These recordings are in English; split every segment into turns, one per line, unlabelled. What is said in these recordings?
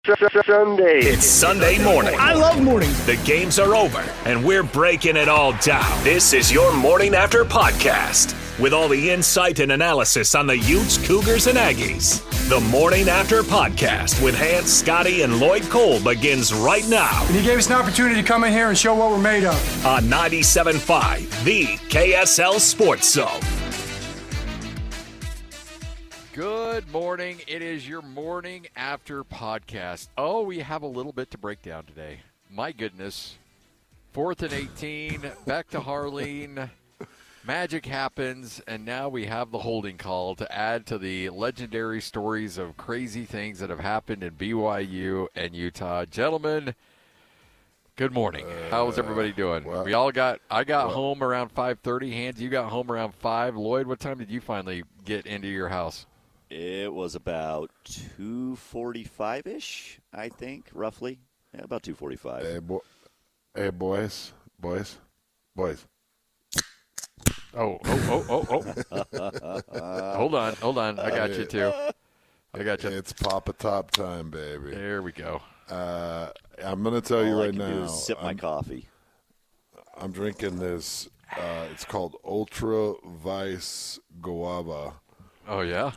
Sunday.
It's Sunday morning.
I love mornings.
The games are over, and we're breaking it all down. This is your Morning After podcast, with all the insight and analysis on the Utes, Cougars, and Aggies. The Morning After podcast with Hans, Scotty, and Lloyd Cole begins right now.
And he gave us an opportunity to come in here and show what we're made of.
On 97.5, the KSL Sports Zone.
Good morning. It is your Morning After podcast. Oh, we have a little bit to break down today. My goodness. 4th and 18, back to Harlan. Magic happens, and now we have the holding call to add to the legendary stories of crazy things that have happened in BYU and Utah. Gentlemen, good morning. How's everybody doing? I got home around 5:30. Hans, you got home around 5. Lloyd, what time did you finally get into your house?
It was about 2:45-ish, I think, roughly. Yeah, about 2:45.
Hey, boys.
Oh. Hold on. I got you, too. I got you.
It's Papa Top time, baby.
There we go.
I'm going to tell you right now.
All I can do is sip my coffee.
I'm drinking this. It's called Ultra Vice Guava.
Oh, yeah?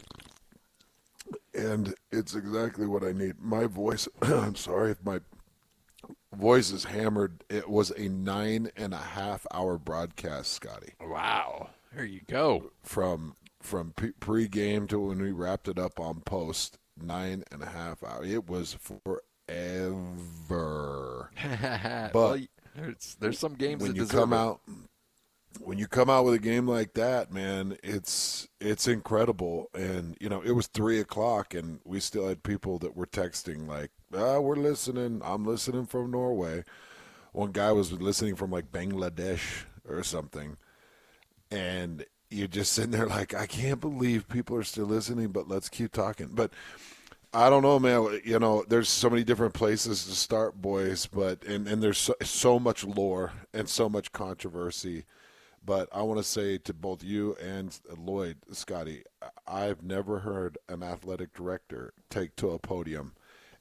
And it's exactly what I need. My voice, I'm sorry if my voice is hammered. It was a 9.5-hour broadcast, Scotty.
Wow. There you go.
From pre-game to when we wrapped it up on post, 9.5 hours. It was forever. But
well, there's some games
when
that
you
deserve
come
it.
out. When you come out with a game like that, man, it's incredible. And, it was 3 o'clock, and we still had people that were texting like, we're listening. I'm listening from Norway. One guy was listening from, like, Bangladesh or something. And you're just sitting there like, I can't believe people are still listening, but let's keep talking. But I don't know, man. There's so many different places to start, boys, but and there's so much lore and so much controversy. But I want to say to both you and Lloyd, Scotty, I've never heard an athletic director take to a podium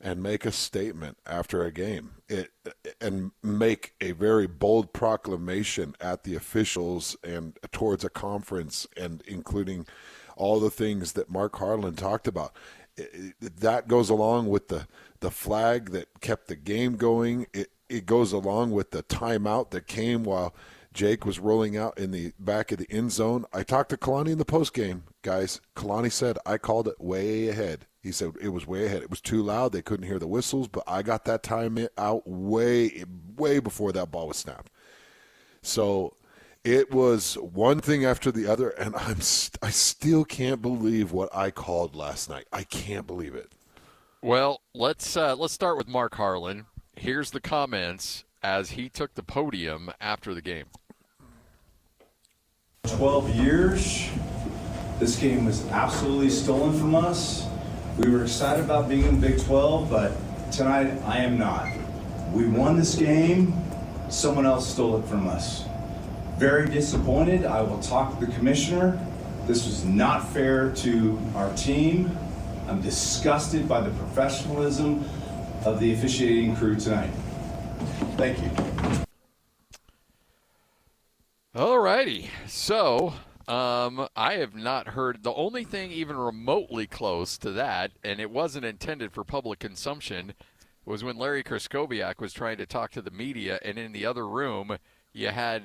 and make a statement after a game and make a very bold proclamation at the officials and towards a conference, and including all the things that Mark Harlan talked about. That goes along with the flag that kept the game going. It goes along with the timeout that came while Jake was rolling out in the back of the end zone. I talked to Kalani in the postgame, guys. Kalani said, I called it way ahead. He said it was way ahead. It was too loud. They couldn't hear the whistles, but I got that time out way before that ball was snapped. So it was one thing after the other, and I still can't believe what I called last night. I can't believe it.
Well, let's start with Mark Harlan. Here's the comments as he took the podium after the game.
12 years, this game was absolutely stolen from us. We were excited about being in the Big 12, but tonight I am not. We won this game, someone else stole it from us. Very disappointed. I will talk to the commissioner. This was not fair to our team. I'm disgusted by the professionalism of the officiating crew tonight. Thank you.
All righty. So, I have not heard the only thing even remotely close to that, and it wasn't intended for public consumption, was when Larry Kraskowiak was trying to talk to the media, and in the other room, you had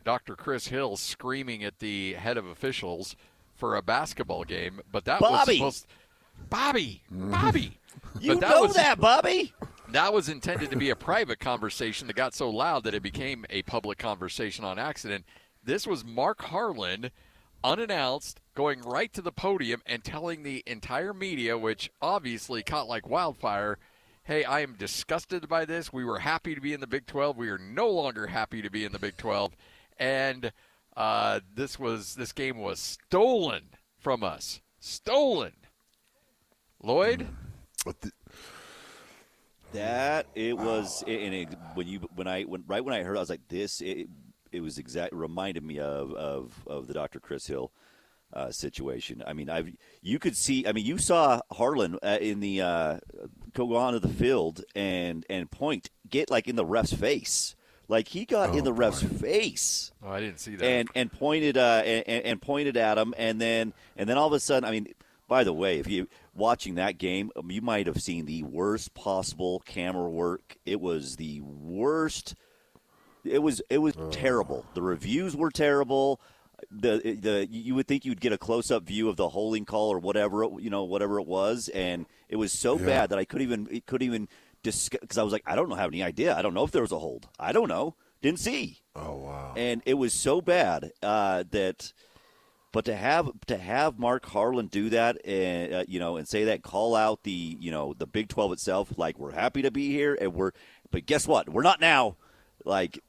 Dr. Chris Hill screaming at the head of officials for a basketball game. But that was supposed Bobby.
You know that, Bobby.
That was intended to be a private conversation that got so loud that it became a public conversation on accident. This was Mark Harlan, unannounced, going right to the podium and telling the entire media, which obviously caught like wildfire, hey, I am disgusted by this. We were happy to be in the Big 12. We are no longer happy to be in the Big 12. And this game was stolen from us. Stolen. Lloyd?
That it was, and when I heard, I was like, this. It was reminded me of the Dr. Chris Hill situation. I mean, you could see. I mean, you saw Harlan in the go onto the field and point, get like in the ref's face. Like he got in the ref's face.
Oh, I didn't see that.
And pointed pointed at him, and then all of a sudden, I mean, by the way, if you watching that game, you might have seen the worst possible camera work. It was the worst. It was terrible. The reviews were terrible. You would think you'd get a close up view of the holding call or whatever it was, and it was so bad that I couldn't even discuss, because I was like, I don't have any idea. I don't know if there was a hold. I don't know. Didn't see.
Oh wow!
And it was so bad that. But to have Mark Harlan do that and and say that, call out the Big 12 itself, like, we're happy to be here but guess what? We're not now. Like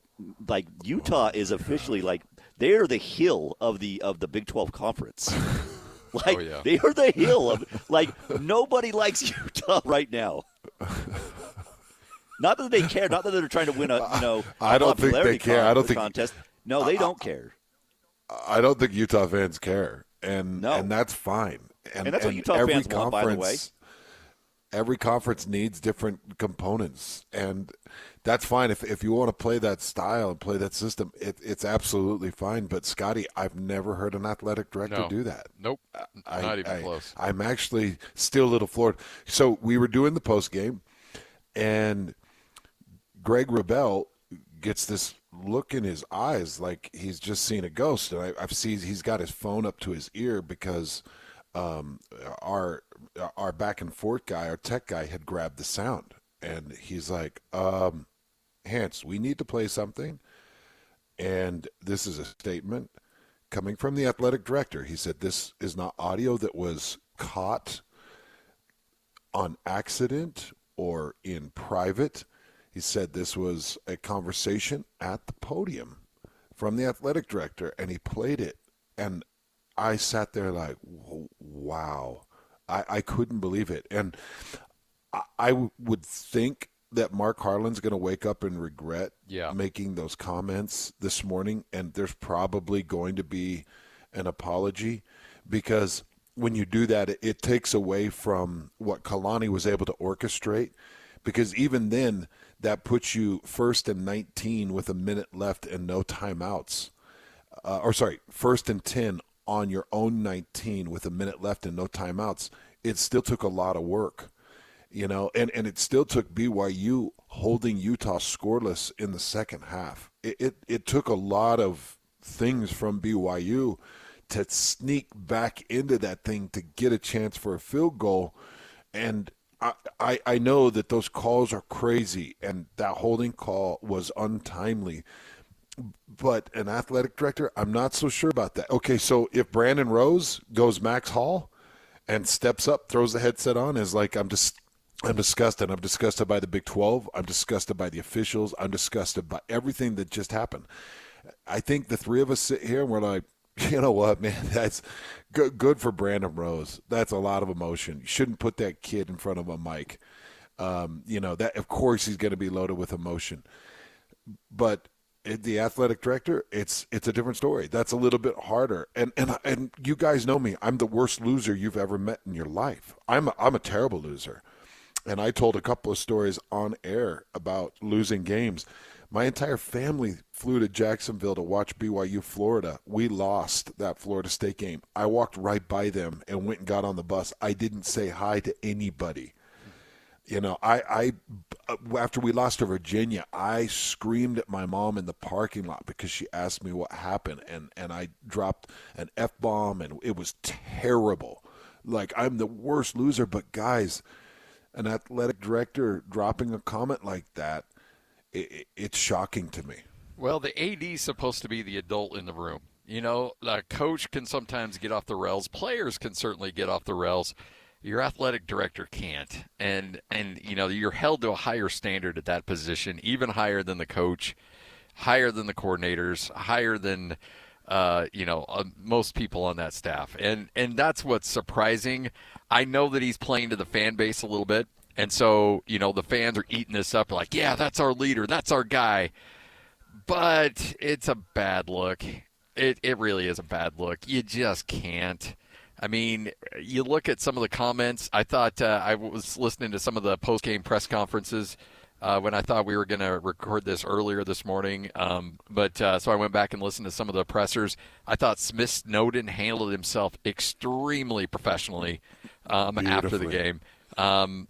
Utah is officially like they're the hill of the Big 12 conference. Like they are the hill of like nobody likes Utah right now. Not that they care, not that they're trying to win
I don't think they care. I don't think
contest. No, they don't care.
I don't think Utah fans care, and that's fine.
And that's what Utah fans want, by the way.
Every conference needs different components, and that's fine. If you want to play that style and play that system, it's absolutely fine. But, Scotty, I've never heard an athletic director do that.
Nope, not even close.
I'm actually still a little floored. So we were doing the postgame, and Greg Wrubell gets this look in his eyes like he's just seen a ghost, and I've seen he's got his phone up to his ear because our back and forth guy, our tech guy, had grabbed the sound, and he's like, Hans, we need to play something, and this is a statement coming from the athletic director. He said this is not audio that was caught on accident or in private. He said this was a conversation at the podium from the athletic director, and he played it. And I sat there like, wow. I couldn't believe it. And I would think that Mark Harlan's going to wake up and regret making those comments this morning, and there's probably going to be an apology, because when you do that, it takes away from what Kalani was able to orchestrate, because even then, that puts you 1st and 19 with a minute left and no timeouts. 1st and 10 on your own 19 with a minute left and no timeouts. It still took a lot of work, and it still took BYU holding Utah scoreless in the second half. It took a lot of things from BYU to sneak back into that thing to get a chance for a field goal. And I know that those calls are crazy, and that holding call was untimely. But an athletic director, I'm not so sure about that. Okay, so if Brandon Rose goes Max Hall and steps up, throws the headset on, is like, I'm disgusted. I'm disgusted by the Big 12. I'm disgusted by the officials. I'm disgusted by everything that just happened. I think the three of us sit here and we're like, you know what, man, that's good for Brandon Rose. That's a lot of emotion. You shouldn't put that kid in front of a mic. That of course he's going to be loaded with emotion. But the athletic director, it's a different story. That's a little bit harder. And you guys know me. I'm the worst loser you've ever met in your life. I'm a terrible loser. And I told a couple of stories on air about losing games. My entire family flew to Jacksonville to watch BYU Florida. We lost that Florida State game. I walked right by them and went and got on the bus. I didn't say hi to anybody. I after we lost to Virginia, I screamed at my mom in the parking lot because she asked me what happened, and I dropped an F-bomb, and it was terrible. Like, I'm the worst loser, but guys, an athletic director dropping a comment like that, it's shocking to me.
Well, the AD is supposed to be the adult in the room. The coach can sometimes get off the rails. Players can certainly get off the rails. Your athletic director can't. And you're held to a higher standard at that position, even higher than the coach, higher than the coordinators, higher than most people on that staff. And that's what's surprising. I know that he's playing to the fan base a little bit. And so, the fans are eating this up like, yeah, that's our leader. That's our guy. But it's a bad look. It really is a bad look. You just can't. I mean, you look at some of the comments. I thought I was listening to some of the post-game press conferences when I thought we were going to record this earlier this morning. So I went back and listened to some of the pressers. I thought Smith Snowden handled himself extremely professionally after the game. And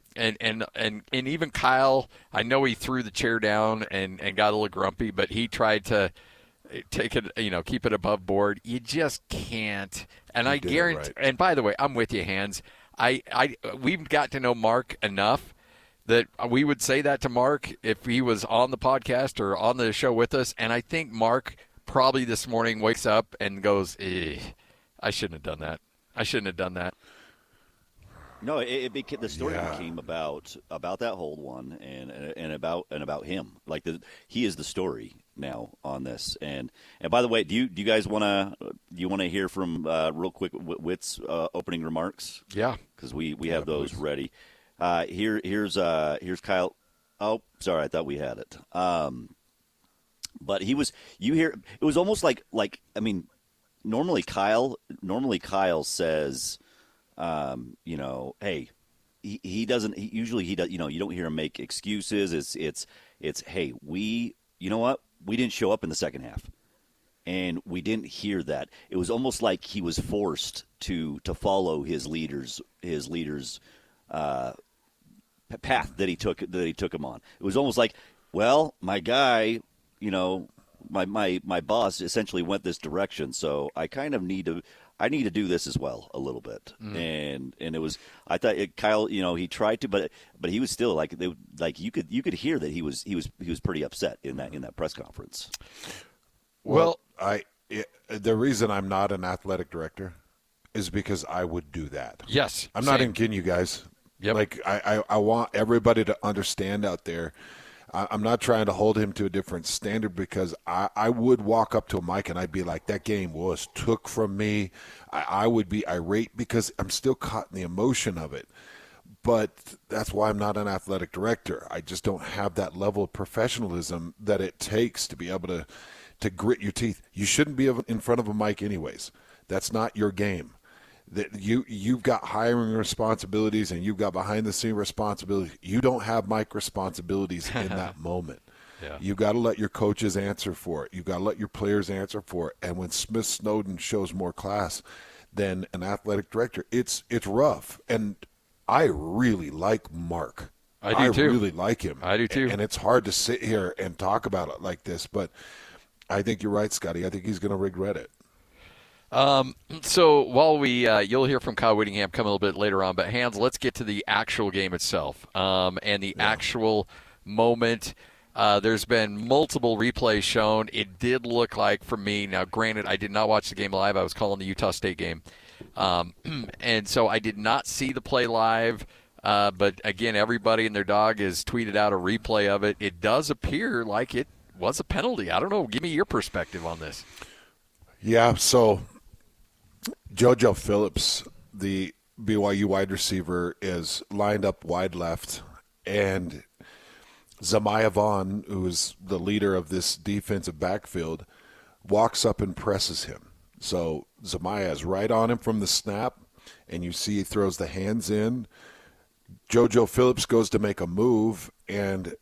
even Kyle, I know he threw the chair down and got a little grumpy, but he tried to take it, keep it above board. You just can't. And I guarantee. Right. And by the way, I'm with you, Hans. We've got to know Mark enough that we would say that to Mark if he was on the podcast or on the show with us. And I think Mark probably this morning wakes up and goes, I shouldn't have done that. I shouldn't have done that.
No, the story became about that hold one and about him. Like he is the story now on this. And by the way, do you guys want to hear from real quick Witt's opening remarks?
Yeah,
because we have those ready. Here's Kyle. Oh, sorry, I thought we had it. But it was almost like I mean, normally Kyle says, hey, he doesn't. Usually he does. You don't hear him make excuses. It's hey, you know what? We didn't show up in the second half, and we didn't hear that. It was almost like he was forced to follow his leader's path that he took him on. It was almost like, well, my guy, my boss essentially went this direction, so I kind of need to do this as well a little bit. And it was, I thought Kyle, he tried to, but he was still like you could hear that he was pretty upset in that press conference.
Well, the reason I'm not an athletic director is because I would do that.
Yes.
I'm not even kidding you guys.
Yep.
Like I want everybody to understand out there. I'm not trying to hold him to a different standard because I would walk up to a mic and I'd be like, that game was took from me. I would be irate because I'm still caught in the emotion of it. But that's why I'm not an athletic director. I just don't have that level of professionalism that it takes to be able to grit your teeth. You shouldn't be in front of a mic anyways. That's not your game. That you've got hiring responsibilities and you've got behind-the-scene responsibilities. You don't have mic responsibilities in that moment.
Yeah.
You've got to let your coaches answer for it. You've got to let your players answer for it. And when Smith Snowden shows more class than an athletic director, it's rough. And I really like Mark.
I do too.
I really like him.
I do too.
And it's hard to sit here and talk about it like this, but I think you're right, Scotty. I think he's going to regret it.
So while you'll hear from Kyle Whittingham coming a little bit later on, but Hans, let's get to the actual game itself, and the actual moment. There's been multiple replays shown. It did look like, for me, now granted, I did not watch the game live. I was calling the Utah State game. And so I did not see the play live. But again, everybody and their dog has tweeted out a replay of it. It does appear like it was a penalty. I don't know. Give me your perspective on this.
Yeah, so JoJo Phillips, the BYU wide receiver, is lined up wide left, and Zamiah Vaughn, who is the leader of this defensive backfield, walks up and presses him. So Zamiah is right on him from the snap, and you see he throws the hands in. JoJo Phillips goes to make a move, and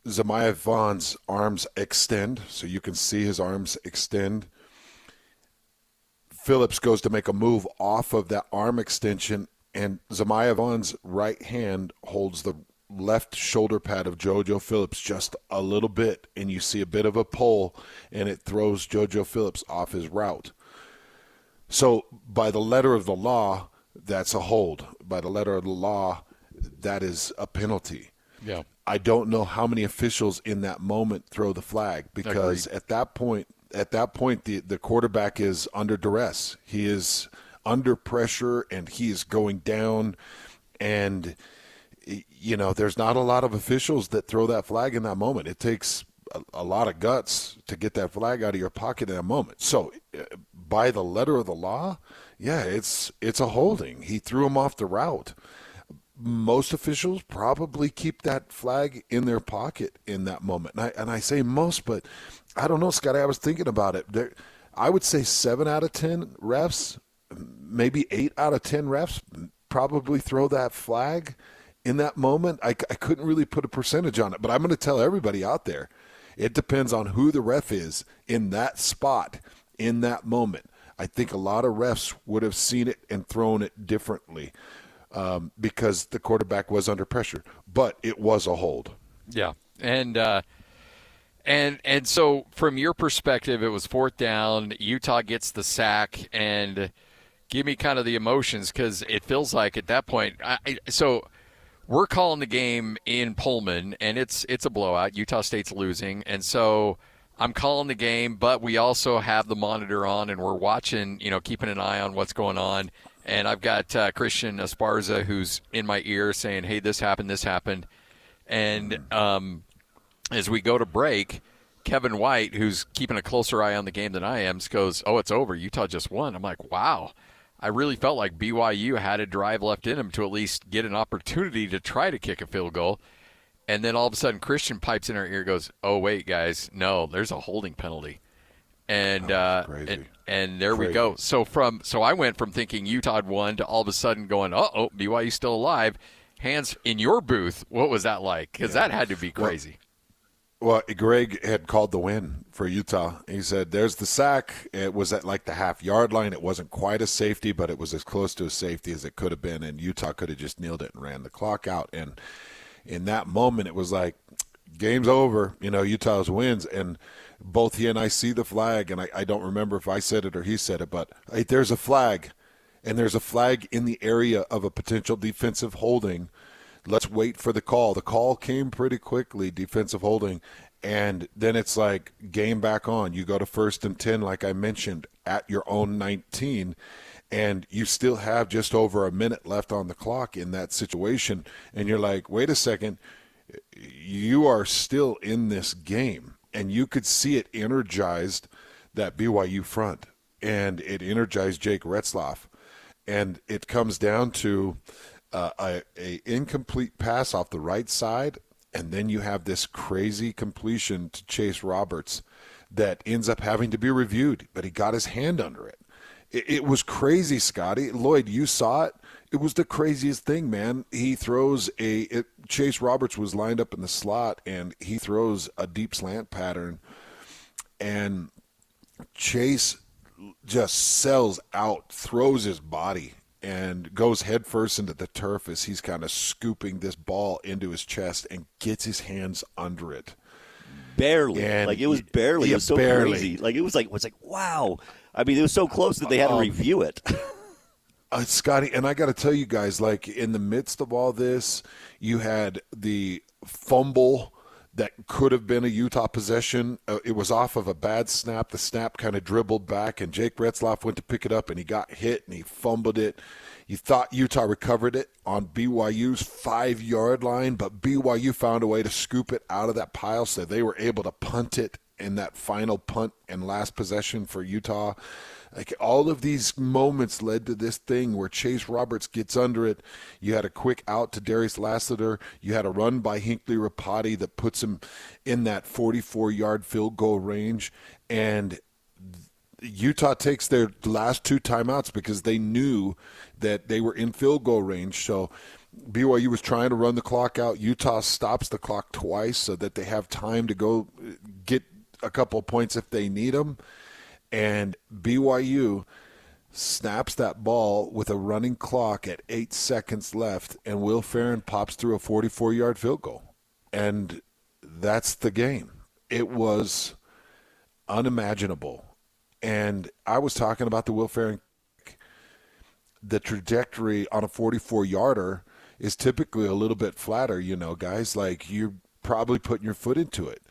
Zamiah Vaughn's arms extend, so you can see his arms extend. Phillips goes to make a move off of that arm extension, and Zamiah Vaughn's right hand holds the left shoulder pad of JoJo Phillips just a little bit, and you see a bit of a pull, and it throws JoJo Phillips off his route. So by the letter of the law, that's a hold. By the letter of the law, that is a penalty.
Yeah.
I don't know how many officials in that moment throw the flag because at that point, the quarterback is under duress. He is under pressure, and he is going down. And, there's not a lot of officials that throw that flag in that moment. It takes a lot of guts to get that flag out of your pocket in that moment. So by the letter of the law, yeah, it's a holding. He threw him off the route. Most officials probably keep that flag in their pocket in that moment. And I say most, but I don't know, Scotty. I was thinking about it. I would say 7 out of 10 refs maybe 8 out of 10 refs probably throw that flag in that moment. I couldn't really put a percentage on it, but I'm going to tell everybody out there, it depends on who the ref is in that spot, in that moment. I think a lot of refs would have seen it and thrown it differently because the quarterback was under pressure, but it was a hold.
Yeah, and so from your perspective, it was 4th down. Utah gets the sack, and give me kind of the emotions because it feels like at that point. So we're calling the game in Pullman, and it's a blowout. Utah State's losing, and so I'm calling the game, but we also have the monitor on, and we're watching, keeping an eye on what's going on. And I've got Christian Esparza who's in my ear saying, hey, this happened. And as we go to break, Kevin White, who's keeping a closer eye on the game than I am, goes, oh, it's over. Utah just won. I'm like, wow. I really felt like BYU had a drive left in him to at least get an opportunity to try to kick a field goal. And then all of a sudden Christian pipes in our ear, goes, oh, wait, guys, no, there's a holding penalty. And and there we go. So I went from thinking Utah had won to all of a sudden going, uh-oh, BYU's still alive. Hands in your booth, what was that like? Because that had to be crazy.
Well, Greg had called the win for Utah. He said, there's the sack. It was at like the half-yard line. It wasn't quite a safety, but it was as close to a safety as it could have been, and Utah could have just kneeled it and ran the clock out. And in that moment, it was like, game's over. Utah's wins. And both he and I see the flag, and I don't remember if I said it or he said it, but hey, there's a flag, and there's a flag in the area of a potential defensive holding. Let's wait for the call. The call came pretty quickly, defensive holding, and then it's like game back on. You go to 1st and 10, like I mentioned, at your own 19, and you still have just over a minute left on the clock in that situation, and you're like, wait a second, you are still in this game, and you could see it energized that BYU front, and it energized Jake Retzlaff, and it comes down to a incomplete pass off the right side, and then you have this crazy completion to Chase Roberts that ends up having to be reviewed, but he got his hand under it. It was crazy, Scotty. Lloyd, you saw it. It was the craziest thing, man. He throws Chase Roberts was lined up in the slot, and he throws a deep slant pattern, and Chase just sells out, throws his body, and goes headfirst into the turf as he's kind of scooping this ball into his chest and gets his hands under it.
Barely.
And
it was barely. It was so
barely.
crazy. It was like, wow. I mean, it was so close that they had to review it.
Scotty, and I got to tell you guys, in the midst of all this, you had the fumble that could have been a Utah possession. It was off of a bad snap. The snap kind of dribbled back, and Jake Retzlaff went to pick it up, and he got hit, and he fumbled it. You thought Utah recovered it on BYU's 5-yard line, but BYU found a way to scoop it out of that pile, so they were able to punt it in that final punt and last possession for Utah. All of these moments led to this thing where Chase Roberts gets under it. You had a quick out to Darius Lassiter. You had a run by Hinckley Rapati that puts him in that 44-yard field goal range. And Utah takes their last 2 timeouts because they knew that they were in field goal range. So BYU was trying to run the clock out. Utah stops the clock twice so that they have time to go get a couple of points if they need them. And BYU snaps that ball with a running clock at 8 seconds left, and Will Farron pops through a 44-yard field goal. And that's the game. It was unimaginable. And I was talking about the Will Farron. The trajectory on a 44-yarder is typically a little bit flatter, guys. You're probably putting your foot into it.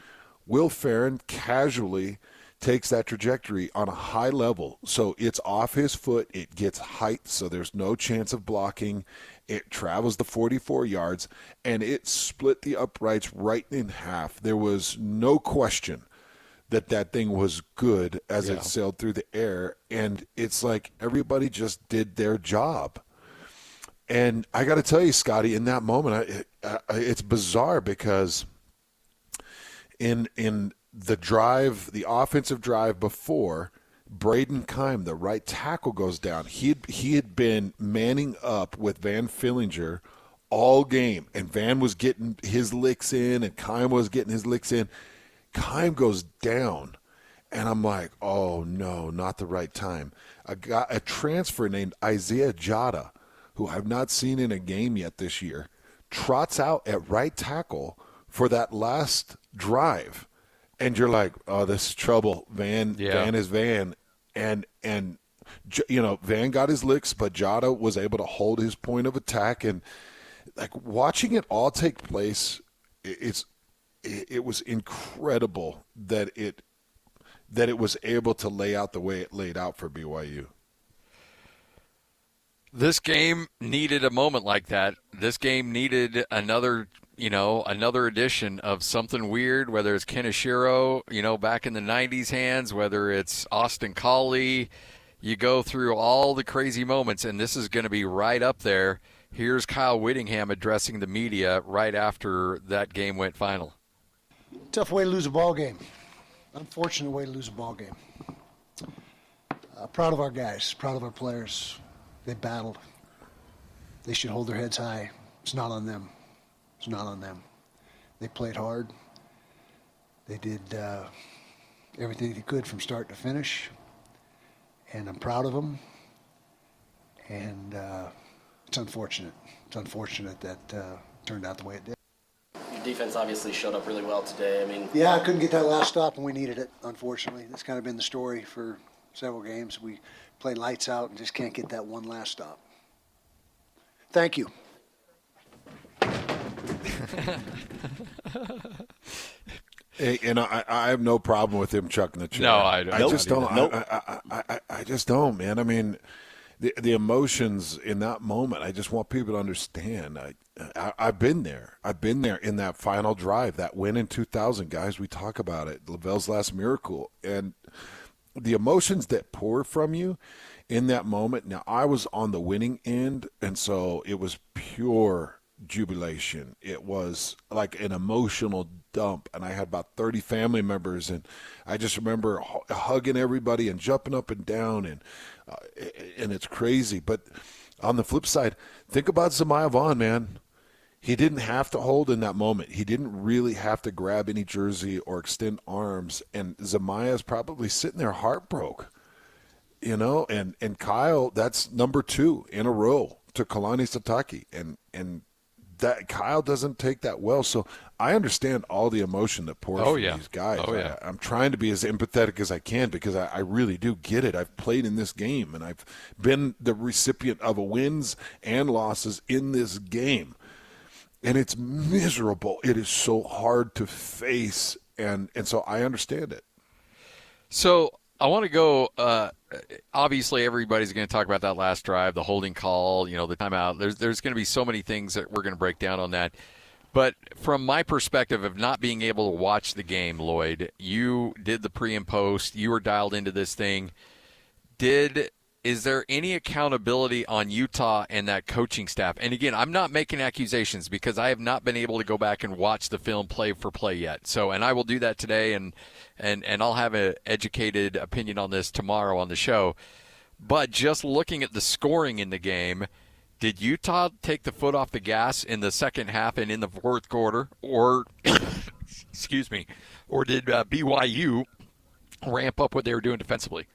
Will Farron casually takes that trajectory on a high level, so it's off his foot, it gets height, so there's no chance of blocking, it travels the 44 yards, and it split the uprights right in half. There was no question that thing was good as it sailed through the air, and it's like everybody just did their job. And I got to tell you, Scotty, in that moment, it's bizarre because in the drive, the offensive drive before, Braden Keim, the right tackle, goes down. He had been manning up with Van Fillinger all game, and Van was getting his licks in, and Keim was getting his licks in. Keim goes down, and I'm like, oh, no, not the right time. A transfer named Isaiah Jada, who I've not seen in a game yet this year, trots out at right tackle for that last drive. And you're like, oh, this is trouble. Van is Van. And Van got his licks, but Jada was able to hold his point of attack. And, like, watching it all take place, it was incredible that it was able to lay out the way it laid out for BYU.
This game needed a moment like that. This game needed another edition of something weird, whether it's Kenishiro, back in the 90s hands, whether it's Austin Collie. You go through all the crazy moments, and this is going to be right up there. Here's Kyle Whittingham addressing the media right after that game went final.
Tough way to lose a ball game. Unfortunate way to lose a ball game. Proud of our guys, proud of our players. They battled. They should hold their heads high. It's not on them. It's not on them. They played hard. They did everything they could from start to finish. And I'm proud of them. And it's unfortunate. It's unfortunate that turned out the way it did.
Your defense obviously showed up really well today. I mean,
yeah, I couldn't get that last stop, and we needed it, unfortunately. That's kind of been the story for several games. We play lights out and just can't get that one last stop. Thank you.
Hey, and I have no problem with him chucking the chair.
No, I don't.
I just don't.
Nope.
I just don't, man. I mean, the emotions in that moment, I just want people to understand. I've been there. I've been there in that final drive, that win in 2000. Guys, we talk about it, Lavelle's last miracle. And the emotions that pour from you in that moment. Now, I was on the winning end, and so it was pure jubilation. It was like an emotional dump, and I had about 30 family members, and I just remember hugging everybody and jumping up and down, and it's crazy. But on the flip side, think about Zemiah Vaughn, man. He didn't have to hold in that moment. He didn't really have to grab any jersey or extend arms. And Zemiah's probably sitting there heartbroken, and Kyle, that's number 2 in a row to Kalani Sitake. And that Kyle doesn't take that well. So I understand all the emotion that pours from these guys. I'm trying to be as empathetic as I can because I really do get it. I've played in this game, and I've been the recipient of wins and losses in this game. And it's miserable. It is so hard to face, and so I understand it.
So I want to go obviously everybody's going to talk about that last drive, the holding call, the timeout. There's going to be so many things that we're going to break down on that. But from my perspective of not being able to watch the game, Lloyd, you did the pre and post. You were dialed into this thing. Is there any accountability on Utah and that coaching staff? And again, I'm not making accusations because I have not been able to go back and watch the film play for play yet. So, and I will do that today, and I'll have an educated opinion on this tomorrow on the show. But just looking at the scoring in the game, did Utah take the foot off the gas in the second half and in the fourth quarter, or excuse me, or did BYU ramp up what they were doing defensively?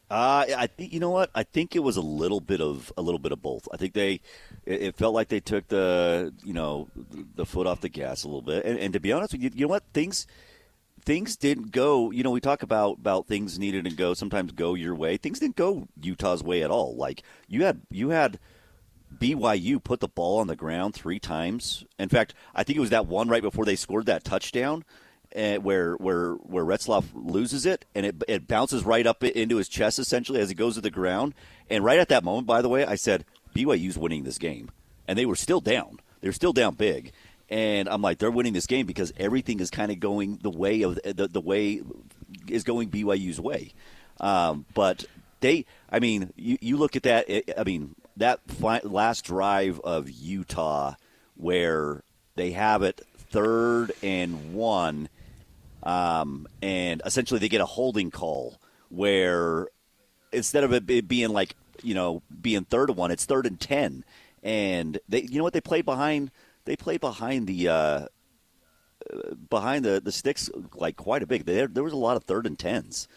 I think you know what? I think it was a little bit of both. I think it felt like they took the foot off the gas a little bit. And to be honest with you, you know what? Things didn't go. We talk about things needed to go, sometimes go your way. Things didn't go Utah's way at all. Like you had BYU put the ball on the ground 3 times. In fact, I think it was that one right before they scored that touchdown. Where Retzlaff loses it, and it bounces right up into his chest, essentially, as he goes to the ground. And right at that moment, by the way, I said, BYU's winning this game. And they were still down. They're still down big. And I'm like, they're winning this game because everything is kind of going the way of the way is going BYU's way. But you look at that, that last drive of Utah where they have it 3rd and 1, and essentially they get a holding call where instead of it being like, being 3rd and 1, it's 3rd and 10. And they play behind the sticks like quite a bit. There was a lot of 3rd and 10s.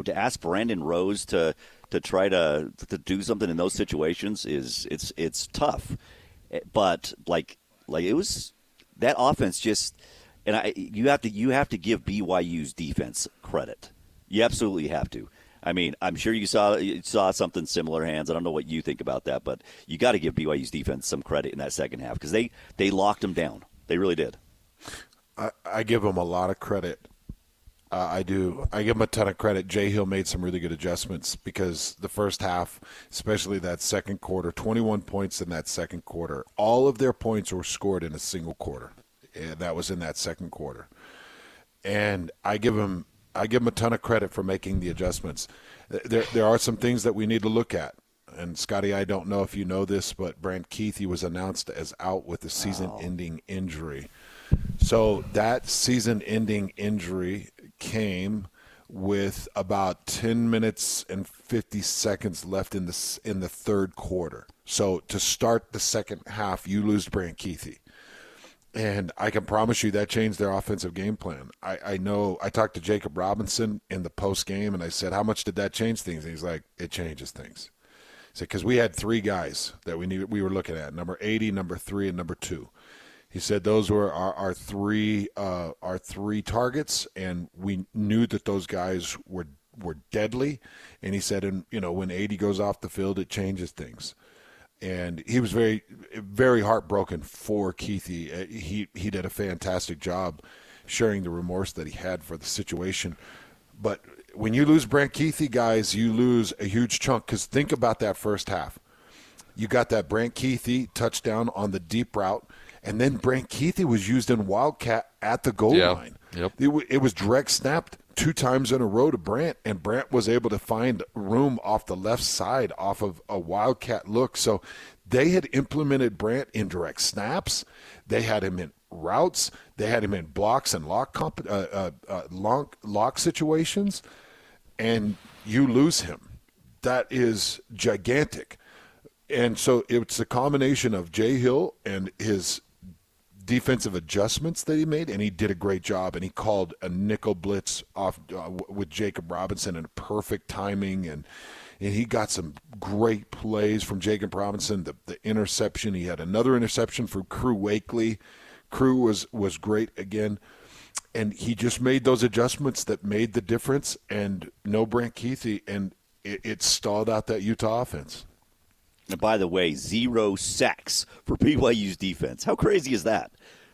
To ask Brandon Rose to try to do something in those situations it's tough. But like it was that offense just, and you have to give BYU's defense credit. You absolutely have to. I mean, I'm sure you saw something similar, Hans. I don't know what you think about that, but you got to give BYU's defense some credit in that second half because they locked them down. They really did.
I give them a lot of credit. I do. I give them a ton of credit. Jay Hill made some really good adjustments because the first half, especially that second quarter, 21 points in that second quarter. All of their points were scored in a single quarter. And that was in that second quarter. And I give them a ton of credit for making the adjustments. There are some things that we need to look at. And, Scotty, I don't know if you know this, but Brant Keithy was announced as out with a season-ending injury. So that season-ending injury came with about 10 minutes and 50 seconds left in the third quarter. So to start the second half, you lose Brant Keithy. And I can promise you that changed their offensive game plan. I know I talked to Jacob Robinson in the post game, and I said, how much did that change things? And he's like, it changes things. He said, because we had 3 guys that we were looking at, number 80, number 3, and number 2. He said those were our three targets, and we knew that those guys were deadly. And he said, when 80 goes off the field, it changes things. And he was very, very heartbroken for Keithy. He did a fantastic job sharing the remorse that he had for the situation. But when you lose Brant Keithy, guys, you lose a huge chunk. Because think about that first half. You got that Brant Keithy touchdown on the deep route, and then Brant Keithy was used in Wildcat at the goal line.
Yep.
It was direct snapped 2 times in a row to Brant, and Brant was able to find room off the left side off of a Wildcat look. So they had implemented Brant in direct snaps. They had him in routes. They had him in blocks and lock situations, and you lose him. That is gigantic. And so it's a combination of Jay Hill and his defensive adjustments that he made, and he did a great job. And he called a nickel blitz off with Jacob Robinson in perfect timing, and he got some great plays from Jacob Robinson. The interception, he had another interception from Crew Wakely. Crew was great again, and he just made those adjustments that made the difference. And no Brant Keithy, and it stalled out that Utah offense.
And by the way, 0 sacks for BYU's defense. How crazy is that?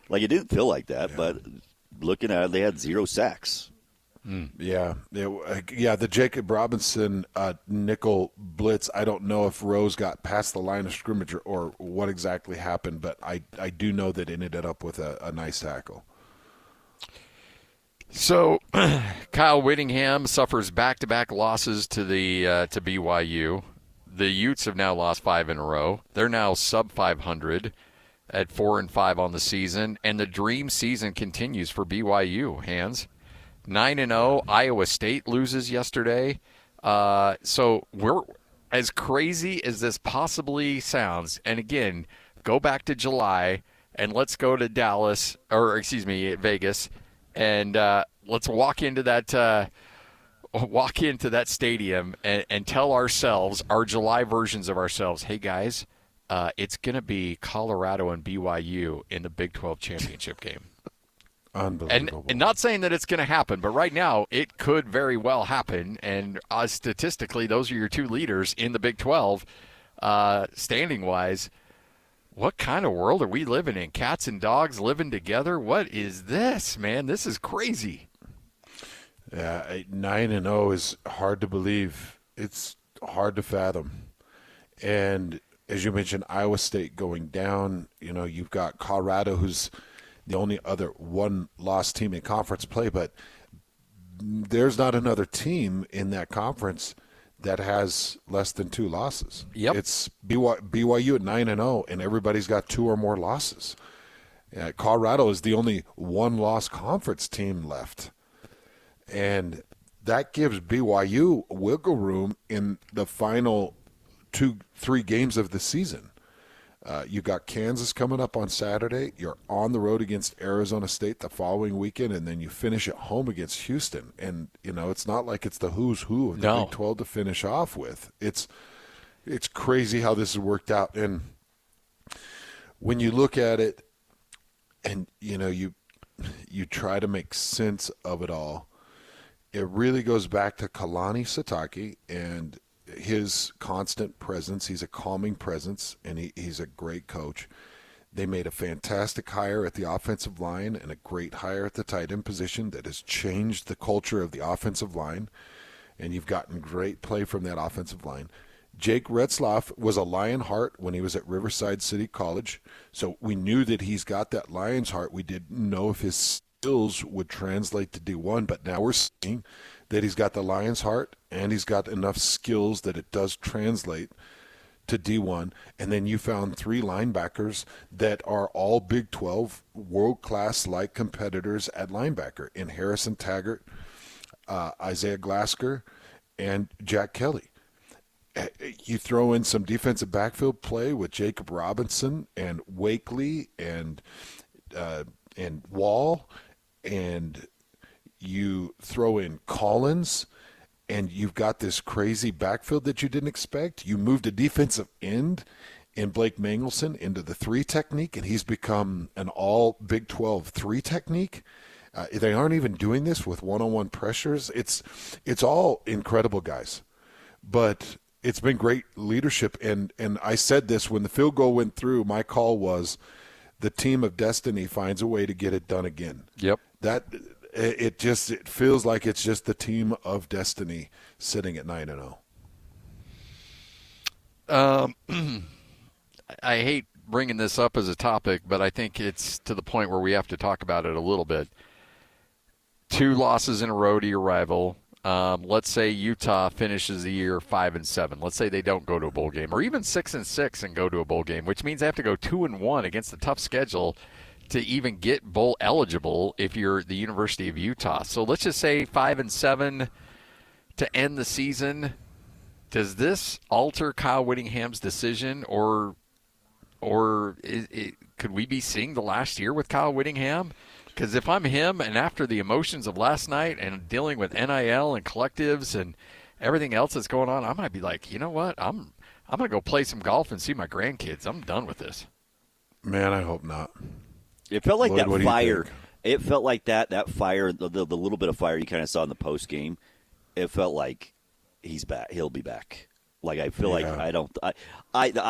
Like, it didn't feel like that, but looking at it, they had 0 sacks.
Yeah, the Jacob Robinson nickel blitz, I don't know if Rose got past the line of scrimmage or what exactly happened, but I do know that it ended up with a nice tackle.
So Kyle Whittingham suffers back-to-back losses to BYU. The Utes have now lost 5 in a row. They're now sub 500 at 4-5 on the season, and the dream season continues for BYU. Hands 9-0. Iowa State loses yesterday. So we're as crazy as this possibly sounds. And again, go back to July and let's go to Vegas, and let's walk into that. Walk into that stadium and tell ourselves, our July versions of ourselves, hey, guys, it's going to be Colorado and BYU in the Big 12 championship game.
Unbelievable.
And not saying that it's going to happen, but right now it could very well happen. And statistically, those are your 2 leaders in the Big 12 standing-wise. What kind of world are we living in? Cats and dogs living together? What is this, man? This is crazy.
Yeah, 9-0 is hard to believe. It's hard to fathom. And as you mentioned, Iowa State going down. You've got Colorado, who's the only other one-loss team in conference play, but there's not another team in that conference that has less than 2 losses.
Yep.
It's BYU at 9-0, and everybody's got 2 or more losses. Colorado is the only one-loss conference team left. And that gives BYU wiggle room in the final 2-3 games of the season. You got Kansas coming up on Saturday. You're on the road against Arizona State the following weekend, and then you finish at home against Houston. And, it's not like it's the who's who of the Big 12 to finish off with. It's crazy how this has worked out. And when you look at it and, you try to make sense of it all, it really goes back to Kalani Sitake and his constant presence. He's a calming presence, and he's a great coach. They made a fantastic hire at the offensive line and a great hire at the tight end position that has changed the culture of the offensive line, and you've gotten great play from that offensive line. Jake Retzlaff was a Lion Heart when he was at Riverside City College, so we knew that he's got that Lion's heart. We didn't know if his skills would translate to D1, but now we're seeing that he's got the Lion's heart and he's got enough skills that it does translate to D1. And then you found 3 linebackers that are all Big 12 world-class like competitors at linebacker in Harrison Taggart, Isaiah Glasker, and Jack Kelly. You throw in some defensive backfield play with Jacob Robinson and Wakely and Wall, and you throw in Collins, and you've got this crazy backfield that you didn't expect. You moved a defensive end in Blake Mangelson into the 3 technique, and he's become an all Big 12 3 technique. They aren't even doing this with one-on-one pressures. It's all incredible, guys. But it's been great leadership, and I said this when the field goal went through. My call was the team of destiny finds a way to get it done again.
Yep.
It feels like it's just the team of destiny sitting at 9-0.
I hate bringing this up as a topic, but I think it's to the point where we have to talk about it a little bit. 2 losses in a row to your rival. Let's say Utah finishes the year 5-7. Let's say they don't go to a bowl game, or even 6-6 and go to a bowl game, which means they have to go 2-1 against a tough schedule to even get bowl eligible if you're the University of Utah. So let's just say 5-7 to end the season. Does this alter Kyle Whittingham's decision, or could we be seeing the last year with Kyle Whittingham? Because if I'm him, and after the emotions of last night and dealing with NIL and collectives and everything else that's going on, I might be like, you know what? I'm going to go play some golf and see my grandkids. I'm done with this.
Man, I hope not.
It felt like
Lloyd,
that fire. It felt like that fire, the little bit of fire you kind of saw in the post game. It felt like he's back. He'll be back. Like I feel like I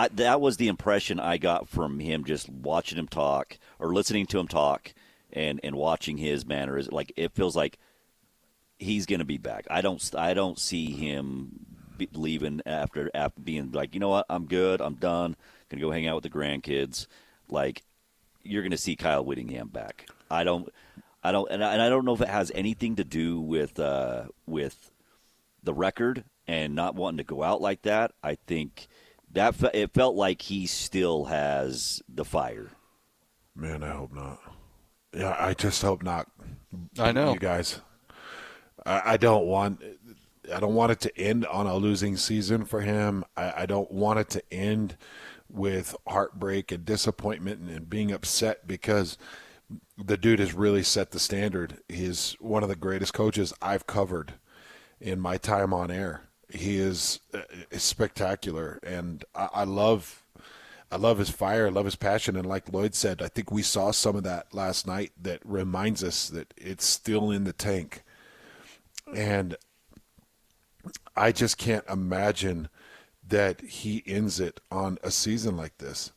that was the impression I got from him just watching him talk or listening to him talk. And watching his manner, is like it feels like he's going to be back. I don't see him leaving after being like, you know what, I'm good, I'm done, going to go hang out with the grandkids. Like, you're going to see Kyle Whittingham back. I don't know if it has anything to do with the record and not wanting to go out like that. I think that it felt like he still has the fire.
Man, I hope not. Yeah, I just hope not.
I know,
you guys. I don't want it to end on a losing season for him. I don't want it to end with heartbreak and disappointment and being upset, because the dude has really set the standard. He's one of the greatest coaches I've covered in my time on air. He is spectacular, and I love his fire. I love his passion. And like Lloyd said, I think we saw some of that last night that reminds us that it's still in the tank. And I just can't imagine that he ends it on a season like this.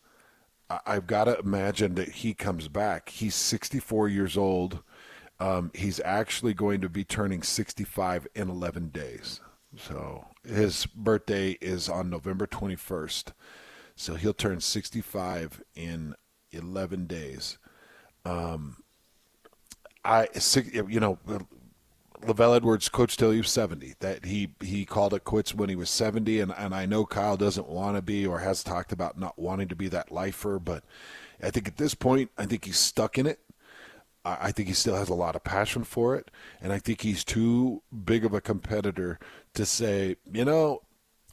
I've got to imagine that he comes back. He's 64 years old. He's actually going to be turning 65 in 11 days. So his birthday is on November 21st. So he'll turn 65 in 11 days. Lavelle Edwards coached till he was 70. That he called it quits when he was 70, and I know Kyle doesn't want to be, or has talked about not wanting to be that lifer, but I think at this point, I think he's stuck in it. I think he still has a lot of passion for it, and I think he's too big of a competitor to say,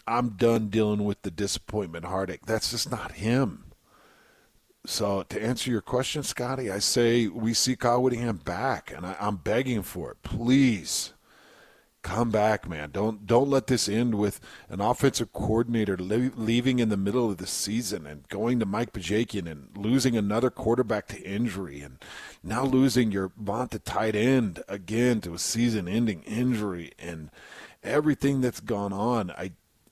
I'm done dealing with the disappointment, heartache. That's just not him. So to answer your question, Scotty, I say we see Kyle Whittingham back, and I'm begging for it. Please come back, man. Don't let this end with an offensive coordinator leaving in the middle of the season and going to Mike Bajakian and losing another quarterback to injury, and now losing your vaunted tight end again to a season-ending injury, and everything that's gone on.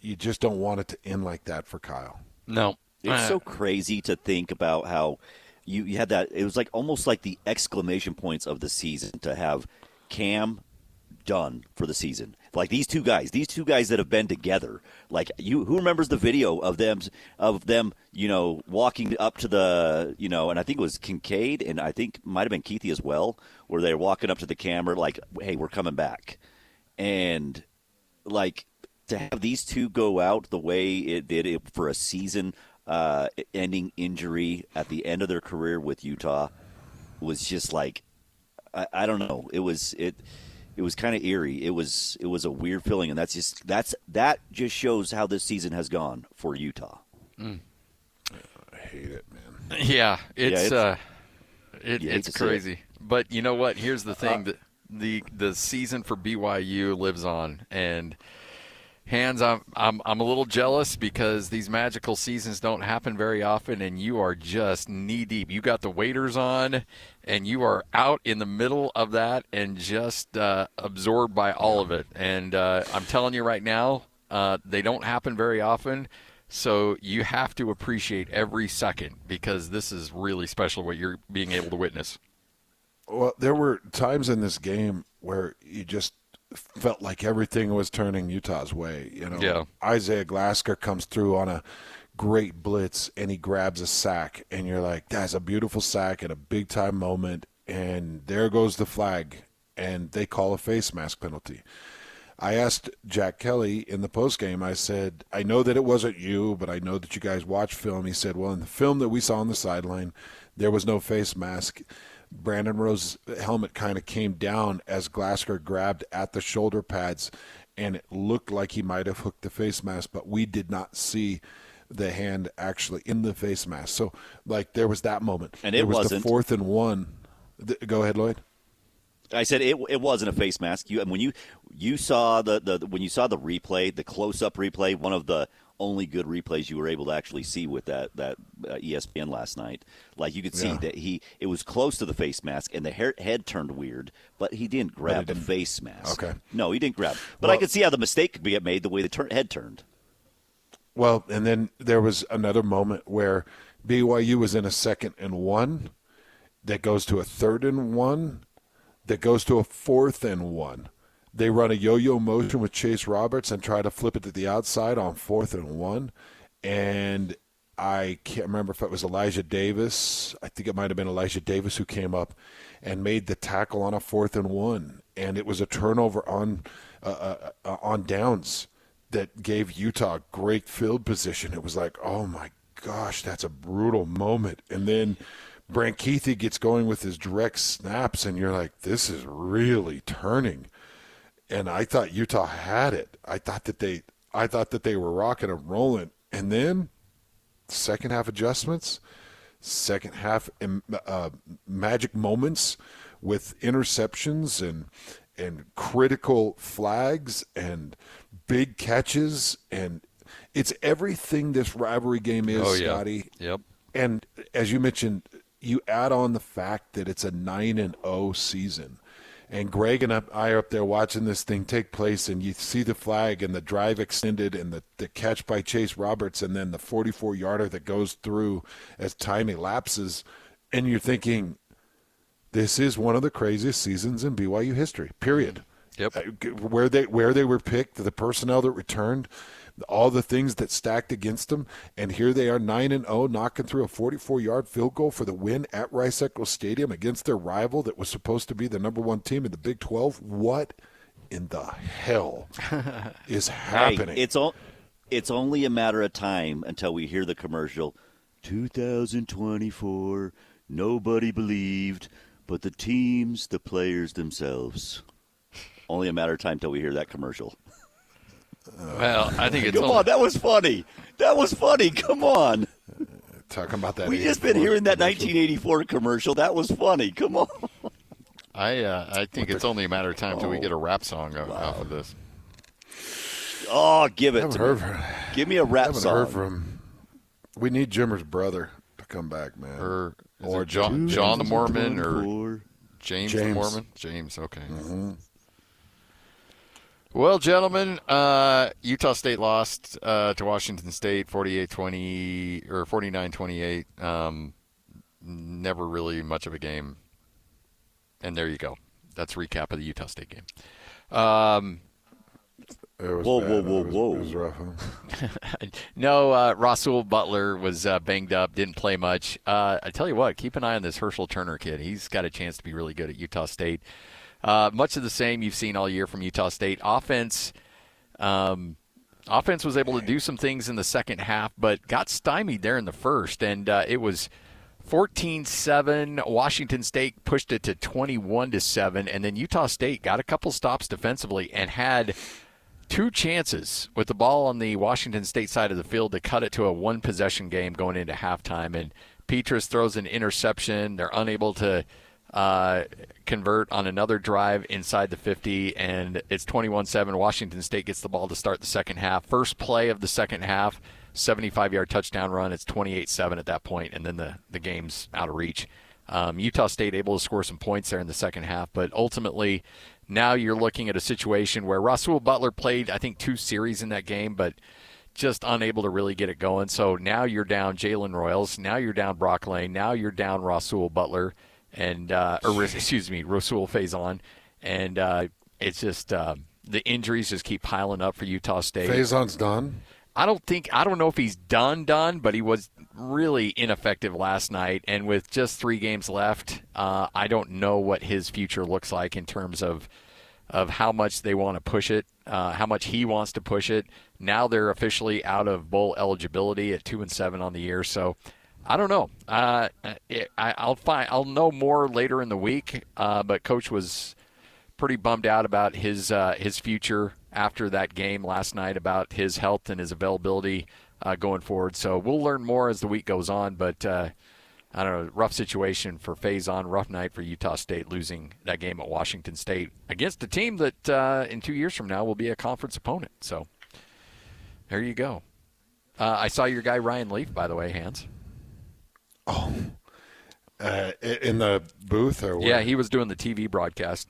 You just don't want it to end like that for Kyle.
No.
It's so crazy to think about how you had that. It was like almost like the exclamation points of the season to have Cam done for the season. Like these two guys that have been together. Like who remembers the video of them, walking up to the, and I think it was Kincaid and I think might have been Keithy as well, where they're walking up to the camera like, hey, we're coming back. And like to have these two go out the way it did for a season ending injury at the end of their career with Utah was just like, I don't know. It was kind of eerie. It was a weird feeling, and that just shows how this season has gone for Utah.
I hate it, man.
Yeah, it's
crazy.
But you know what? Here's the thing: that the season for BYU lives on, and Hans, I'm a little jealous because these magical seasons don't happen very often, and you are just knee deep. You got the waders on, and you are out in the middle of that and just absorbed by all of it. And I'm telling you right now, they don't happen very often, so you have to appreciate every second because this is really special what you're being able to witness.
Well, there were times in this game where you just felt like everything was turning Utah's way.
Yeah.
Isaiah Glasker comes through on a great blitz and he grabs a sack, and you're like, that's a beautiful sack and a big time moment, and there goes the flag, and they call a face mask penalty. I asked Jack Kelly in the postgame, I said, I know that it wasn't you, but I know that you guys watch film. He said, well, in the film that we saw on the sideline, there was no face mask. Brandon Rose's helmet kind of came down as Glasker grabbed at the shoulder pads, and it looked like he might have hooked the face mask, but we did not see the hand actually in the face mask. So, like, there was that moment.
And it wasn't.
The 4th and 1. Go ahead, Lloyd.
I said it wasn't a face mask. When you saw the replay, the close-up replay, one of the only good replays you were able to actually see with that ESPN last night. Like you could see that it was close to the face mask, and the head turned weird, but he didn't grab the face mask.
Okay.
No, he didn't grab. But I could see how the mistake could be made the way the head turned.
Well, and then there was another moment where BYU was in a 2nd and 1 that goes to a 3rd and 1 that goes to a 4th and 1. They run a yo-yo motion with Chase Roberts and try to flip it to the outside on 4th and 1. And I can't remember if it was Elijah Davis. I think it might have been Elijah Davis who came up and made the tackle on a 4th and 1. And it was a turnover on downs that gave Utah great field position. It was like, oh, my gosh, that's a brutal moment. And then Brant Keithy gets going with his direct snaps, and you're like, this is really turning. And I thought Utah had it. I thought that they were rocking and rolling. And then second half adjustments, second half magic moments with interceptions and critical flags and big catches, and it's everything this rivalry game is, Scotty.
Yep.
And as you mentioned, you add on the fact that it's a 9-0 season. And Greg and I are up there watching this thing take place, and you see the flag and the drive extended and the catch by Chase Roberts and then the 44-yarder that goes through as time elapses, and you're thinking, this is one of the craziest seasons in BYU history, period.
Yep.
Where they were picked, the personnel that returned, all the things that stacked against them, and here they are 9-0, knocking through a 44-yard field goal for the win at Rice-Eccles Stadium against their rival that was supposed to be the number 1 team in the Big 12. What in the hell is happening?
Hey, it's only a matter of time until we hear the commercial, 2024, nobody believed, But the teams, the players themselves. Only a matter of time till we hear that commercial.
Well, I think it's
Come on, that was funny. That was funny. Come on.
Talking about that.
We just been hearing that 1984 commercial. That was funny. Come on.
I think it's only a matter of time till we get a rap song off of this.
Oh, give it.
I haven't heard from,
Give me a rap song.
heard from. We need Jimmer's brother to come back, man.
Or John the Mormon or James the Mormon? James, okay.
Mm-hmm.
Well, gentlemen, Utah State lost to Washington State 48-20 or 49-28. Never really much of a game. And there you go. That's a recap of the Utah State game.
Whoa.
It was
rough, huh?
No, Rasul Butler was banged up, didn't play much. I tell you what, keep an eye on this Herschel Turner kid. He's got a chance to be really good at Utah State. Much of the same you've seen all year from Utah State. Offense was able to do some things in the second half, but got stymied there in the first. And it was 14-7. Washington State pushed it to 21-7. And then Utah State got a couple stops defensively and had two chances with the ball on the Washington State side of the field to cut it to a one-possession game going into halftime. And Petrus throws an interception. They're unable to convert on another drive inside the 50, and it's 21-7. Washington State gets the ball to start the second half. First play of the second half, 75-yard touchdown run. It's 28-7 at that point, and then the game's out of reach. Utah State able to score some points there in the second half, but ultimately now you're looking at a situation where Rasul Butler played, I think, 2 series in that game, but just unable to really get it going. So now you're down Jalen Royals. Now you're down Brock Lane. Now you're down Rasul Butler. Rasul Faison, and it's just the injuries just keep piling up for Utah State.
Faison's done.
I don't know if he's done, but he was really ineffective last night. And with just 3 games left, I don't know what his future looks like in terms of how much they want to push it, how much he wants to push it. Now they're officially out of bowl eligibility at 2-7 on the year, so. I don't know. I'll know more later in the week. But Coach was pretty bummed out about his future after that game last night, about his health and his availability going forward. So we'll learn more as the week goes on. But I don't know. Rough situation for Faison. Rough night for Utah State, losing that game at Washington State against a team that in 2 years from now will be a conference opponent. So there you go. I saw your guy Ryan Leaf, by the way, Hans.
Oh, in the booth or what?
Yeah, he was doing the TV broadcast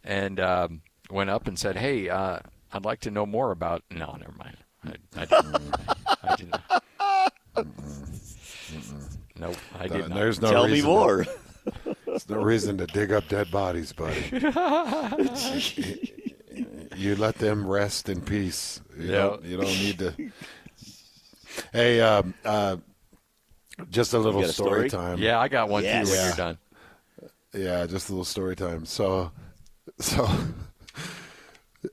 and went up and said, "Hey, I'd like to know more about." No, never mind. I didn't. Nope, I did not.
There's no
Tell
reason
me more.
There's no reason to dig up dead bodies, buddy. You let them rest in peace. You don't need to. Hey, just a little story time.
Yeah, I got one too when you're done.
Yeah, just a little story time. So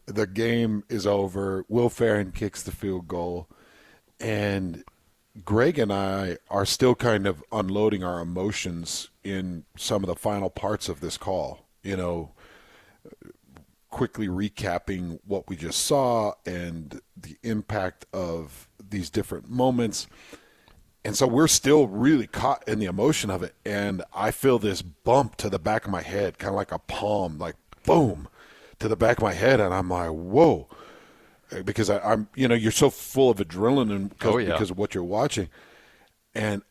the game is over. Will Farron kicks the field goal, and Greg and I are still kind of unloading our emotions in some of the final parts of this call. You know, quickly recapping what we just saw and the impact of these different moments. And so we're still really caught in the emotion of it. And I feel this bump to the back of my head, kind of like a palm, like boom, to the back of my head. And I'm like, whoa. Because I'm, you're so full of adrenaline because of what you're watching. And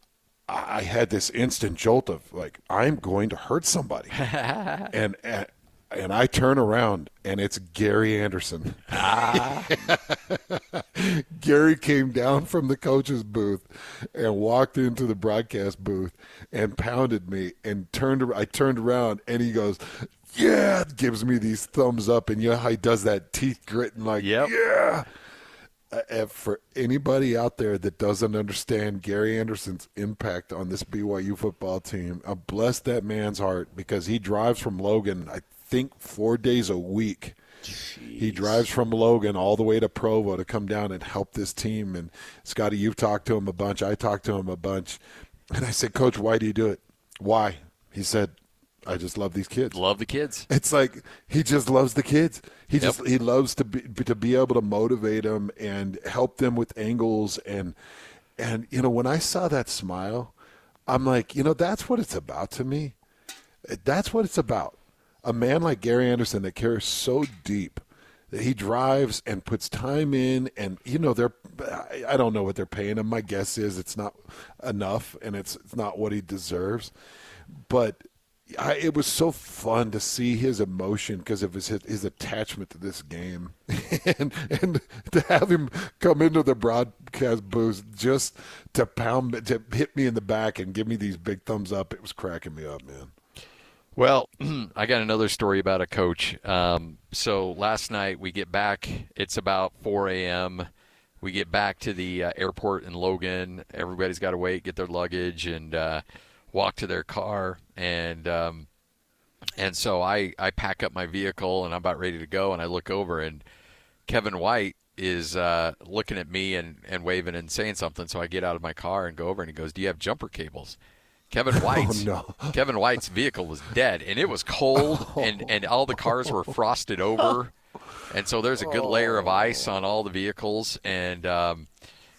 I had this instant jolt of like, I'm going to hurt somebody. And I turn around, and it's Gary Anderson. Gary came down from the coach's booth and walked into the broadcast booth and pounded me. And I turned around, and he goes, "Yeah!" Gives me these thumbs up, and you know how he does that teeth gritting, like,
yep.
Yeah. For anybody out there that doesn't understand Gary Anderson's impact on this BYU football team, bless that man's heart, because he drives from Logan, I think 4 days a week. Jeez. He drives from Logan all the way to Provo to come down and help this team. And Scotty, you've talked to him a bunch. I talked to him a bunch. And I said, "Coach, why do you do it?" "Why?" He said, I just love these kids.
Love the kids.
It's like he just loves the kids. He loves to be able to motivate them and help them with angles and when I saw that smile, I'm like, that's what it's about to me. That's what it's about. A man like Gary Anderson that cares so deep that he drives and puts time in, and I don't know what they're paying him. My guess is it's not enough, and it's not what he deserves. But it was so fun to see his emotion because of his attachment to this game, and to have him come into the broadcast booth just to hit me in the back and give me these big thumbs up. It was cracking me up, man.
Well, I got another story about a coach. So last night we get back. It's about 4 a.m. We get back to the airport in Logan. Everybody's got to wait, get their luggage, and walk to their car. And so I pack up my vehicle, and I'm about ready to go. And I look over, and Kevin White is looking at me and waving and saying something. So I get out of my car and go over, and he goes, "Do you have jumper cables?" Kevin White's vehicle was dead, and it was cold, and all the cars were frosted over, and so there's a good layer of ice on all the vehicles, and I'm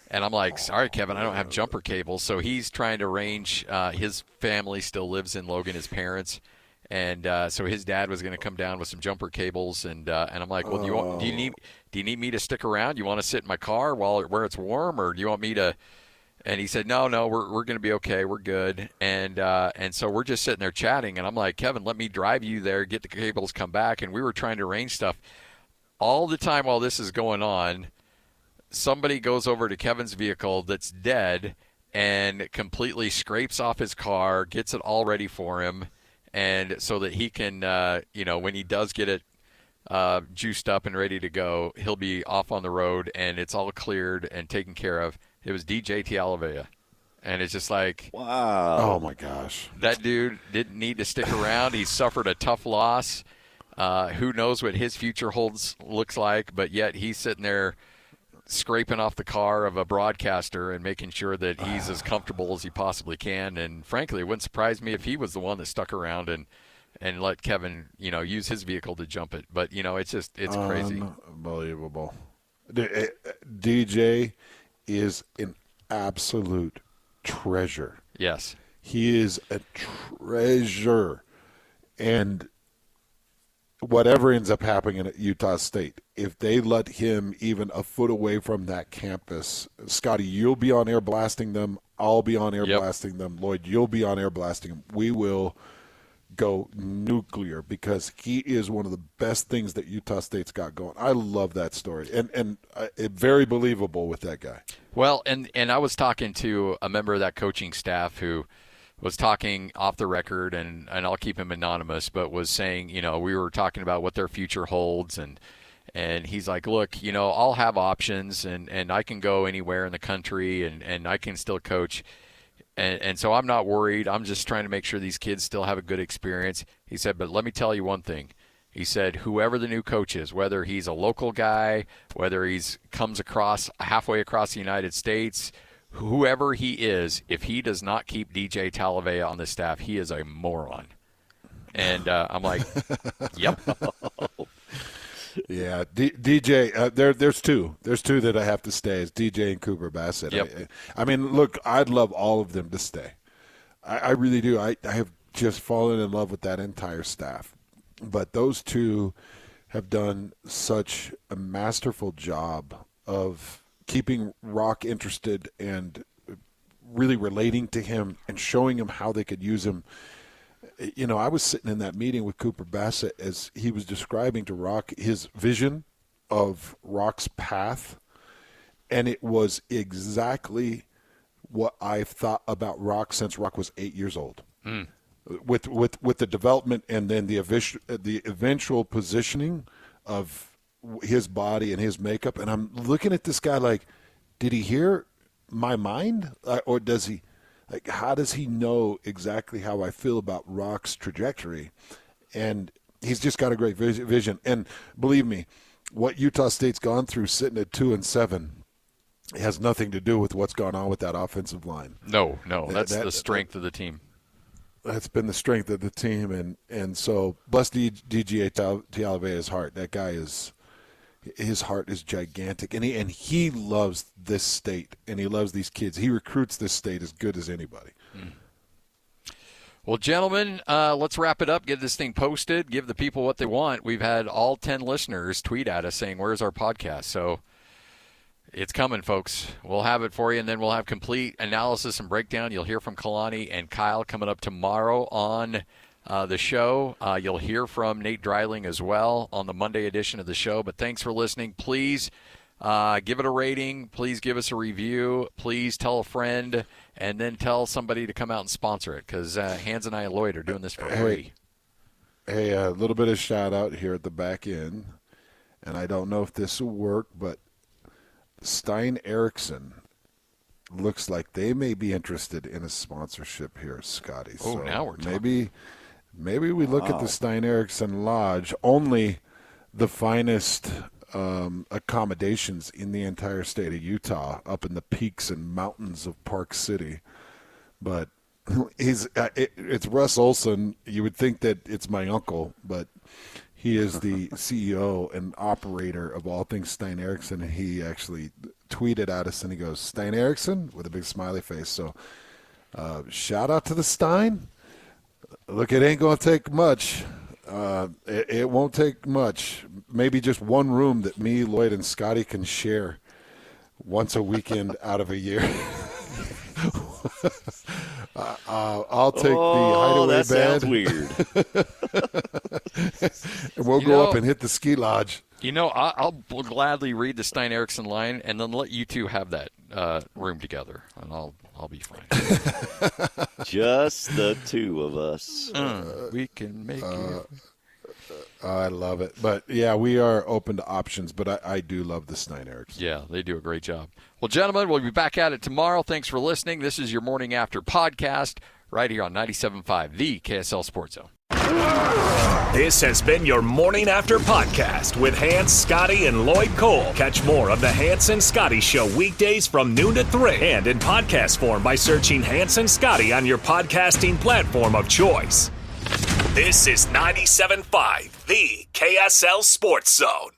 like, "Sorry, Kevin, I don't have jumper cables." So he's trying to arrange. His family still lives in Logan, his parents, and so his dad was going to come down with some jumper cables, and I'm like, "Well, do you need me to stick around? You want to sit in my car where it's warm, or do you want me to?" And he said, no, we're going to be okay. We're good. And so we're just sitting there chatting. And I'm like, "Kevin, let me drive you there, get the cables, come back." And we were trying to arrange stuff. All the time while this is going on, somebody goes over to Kevin's vehicle that's dead and completely scrapes off his car, gets it all ready for him, and so that he can, when he does get it juiced up and ready to go, he'll be off on the road, and it's all cleared and taken care of. It was DJ Talavea. And it's just like,
wow.
Oh, my gosh.
That dude didn't need to stick around. He suffered a tough loss. Who knows what his future looks like, but yet he's sitting there scraping off the car of a broadcaster and making sure that he's as comfortable as he possibly can. And, frankly, it wouldn't surprise me if he was the one that stuck around and let Kevin, use his vehicle to jump it. But, it's crazy.
Unbelievable. DJ is an absolute treasure.
Yes.
He is a treasure. And whatever ends up happening at Utah State, if they let him even a foot away from that campus, Scotty, you'll be on air blasting them. I'll be on air blasting them. Lloyd, you'll be on air blasting them. We will go nuclear because he is one of the best things that Utah State's got going. I love that story, and very believable with that guy.
Well, and I was talking to a member of that coaching staff who was talking off the record, and I'll keep him anonymous, but was saying, we were talking about what their future holds, and he's like, "Look, I'll have options, and I can go anywhere in the country, and I can still coach. And so I'm not worried. I'm just trying to make sure these kids still have a good experience." He said, "But let me tell you one thing." He said, "Whoever the new coach is, whether he's a local guy, whether he's comes across halfway across the United States, whoever he is, if he does not keep DJ Talavea on the staff, he is a moron." And I'm like, "Yep."
Yeah, DJ. There's two. There's two that I have to stay. It's DJ and Cooper Bassett.
Yep.
I mean, look, I'd love all of them to stay. I really do. I have just fallen in love with that entire staff. But those two have done such a masterful job of keeping Rock interested and really relating to him and showing him how they could use him. I was sitting in that meeting with Cooper Bassett as he was describing to Rock his vision of Rock's path, and it was exactly what I've thought about Rock since Rock was 8 years old. With the development and then the eventual positioning of his body and his makeup, and I'm looking at this guy like, did he hear my mind, or does he? Like, how does he know exactly how I feel about Rock's trajectory? And he's just got a great vision. And believe me, what Utah State's gone through sitting at 2-7 has nothing to do with what's gone on with that offensive line.
No, that's the strength of the team.
That's been the strength of the team, and so bless DGA Tialavea's heart. That guy his heart is gigantic, and he loves this state, and he loves these kids. He recruits this state as good as anybody.
Well, gentlemen, let's wrap it up, get this thing posted, give the people what they want. We've had all 10 listeners tweet at us saying, where's our podcast? So it's coming, folks. We'll have it for you, and then we'll have complete analysis and breakdown. You'll hear from Kalani and Kyle coming up tomorrow on the show. You'll hear from Nate Dreiling as well on the Monday edition of the show. But thanks for listening. Please give it a rating. Please give us a review. Please tell a friend, and then tell somebody to come out and sponsor it, because Hans and I and Lloyd are doing this for free.
Hey, a little bit of shout-out here at the back end, and I don't know if this will work, but Stein Erickson looks like they may be interested in a sponsorship here, Scotty.
Oh,
so
now we're talking.
Maybe we look at the Stein Erickson Lodge, only the finest accommodations in the entire state of Utah, up in the peaks and mountains of Park City. But it's Russ Olson. You would think that it's my uncle, but he is the CEO and operator of all things Stein Erickson, and he actually tweeted at us, and he goes, Stein Erickson, with a big smiley face. So shout out to the Stein. Look, it ain't going to take much. It won't take much. Maybe just one room that me, Lloyd, and Scotty can share once a weekend out of a year. I'll take the hideaway
that
bed.
sounds weird.
And we'll go up and hit the ski lodge.
I'll gladly read the Stein Erickson line and then let you two have that room together, and I'll be fine.
Just the two of us.
We can make it.
I love it. But, yeah, we are open to options, but I do love the Stein Erickson.
Yeah, they do a great job. Well, gentlemen, we'll be back at it tomorrow. Thanks for listening. This is your Morning After podcast right here on 97.5, the KSL Sports Zone.
This has been your Morning After podcast with Hans, Scotty, and Lloyd Cole. Catch more of the Hans and Scotty Show weekdays from noon to 3 and in podcast form by searching Hans and Scotty on your podcasting platform of choice. This is 97.5, the KSL Sports Zone.